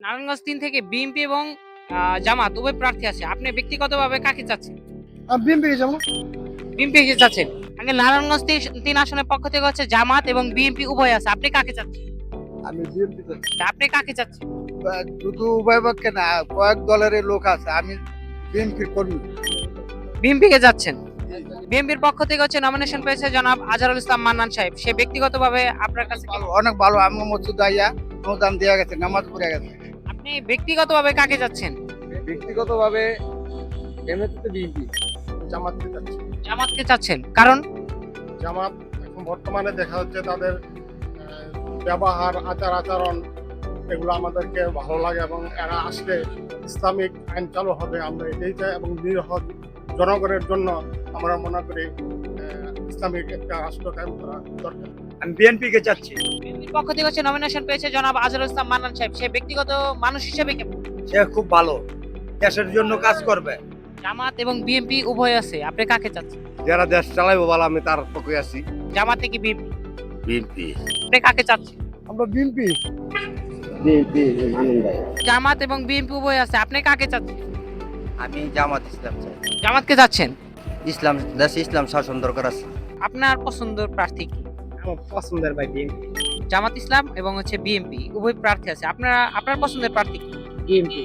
নারায়ণগঞ্জ ৩ থেকে বিএনপি এবং জামাত উভয় প্রার্থী আছে। আপনি ব্যক্তিগতভাবে কাকে চাচ্ছেন? বিএনপি যাবো। বিএনপি কে চাচ্ছেন? আগে নারায়ণগঞ্জ ৩ আসনের পক্ষ থেকে হচ্ছে জামাত এবং বিএনপি উভয় আছে। আপনি কাকে চাচ্ছেন? আমি বিএনপি আপনি কাকে চাচ্ছেন? শুধু উভয় পক্ষে না, কয়েক দলের লোক আছে। আমি বিএনপির কর্মী। বিএনপি কে যাচ্ছেন? বিএনপির পক্ষ থেকে হচ্ছে নমিনেশন পেয়েছে জনাব আজহারুল ইসলাম মান্নান সাহেব। সে ব্যক্তিগতভাবে আপনার কাছে ভালো, অনেক ভালো। আমি মসজিদ আইয়া অনুদান দেয়া গেছে, নামাজ পড়ে গেছে। আপনি ব্যক্তিগতভাবে কাকে যাচ্ছেন? ব্যক্তিগতভাবে এমনিতে বিএনপি জামাতকে যাচ্ছে। জামাতকে চাচ্ছেন। কারণ জামাত এখন বর্তমানে দেখা যাচ্ছে তাদের ব্যবহার আচার আচরণ এগুলো আমাদেরকে ভালো লাগে এবং এরা আসলে ইসলামিক আইন চালু হবে আমরা এটাই চাই এবং নিরহ জনগণের জন্য আমরা মনে করি ইসলামিক একটা রাষ্ট্র কায়েম করা দরকার। আমি বিএনপি কে চাচ্ছি। বিএনপির পক্ষ থেকে হচ্ছে নমিনেশন পেয়েছে জনাব আজহারুল ইসলাম মান্নান সাহেব। সে ব্যক্তিগত মানুষ হিসেবে কেমন? সে খুব ভালো, দেশের জন্য কাজ করবে। জামাত এবং বিএনপি উভয় আছে। আপনি কাকে চাচ্ছেন? যারা দেশ চালাইবো বলে আমি তার পক্ষে আছি। জামাত থেকে বিএনপি। বিএনপি আপনি কাকে চাচ্ছেন? আমরা বিএনপি। জামাত এবং বিএনপি উভয় আছে। আপনি কাকে চাচ্ছেন? আমি জামাত ইসলাম চাই। জামাতকে চাচ্ছেন। ইসলাম দেশে ইসলাম শাসন দরকার আছে। আপনার পছন্দের প্রার্থী কি? আমার পছন্দের ভাই বিএনপি। জামাত ইসলাম এবং হচ্ছে বিএনপি উভয় প্রার্থী আছে। আপনার পছন্দের প্রার্থী কি? বিএনপি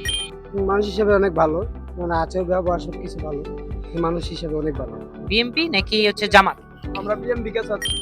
মানুষ হিসেবে অনেক ভালো, মানে আচার ব্যবহার সবকিছু ভালো, মানুষ হিসেবে অনেক ভালো। বিএনপি নাকি হচ্ছে জামাত? আমরা বিএনপি কে চাচ্ছি।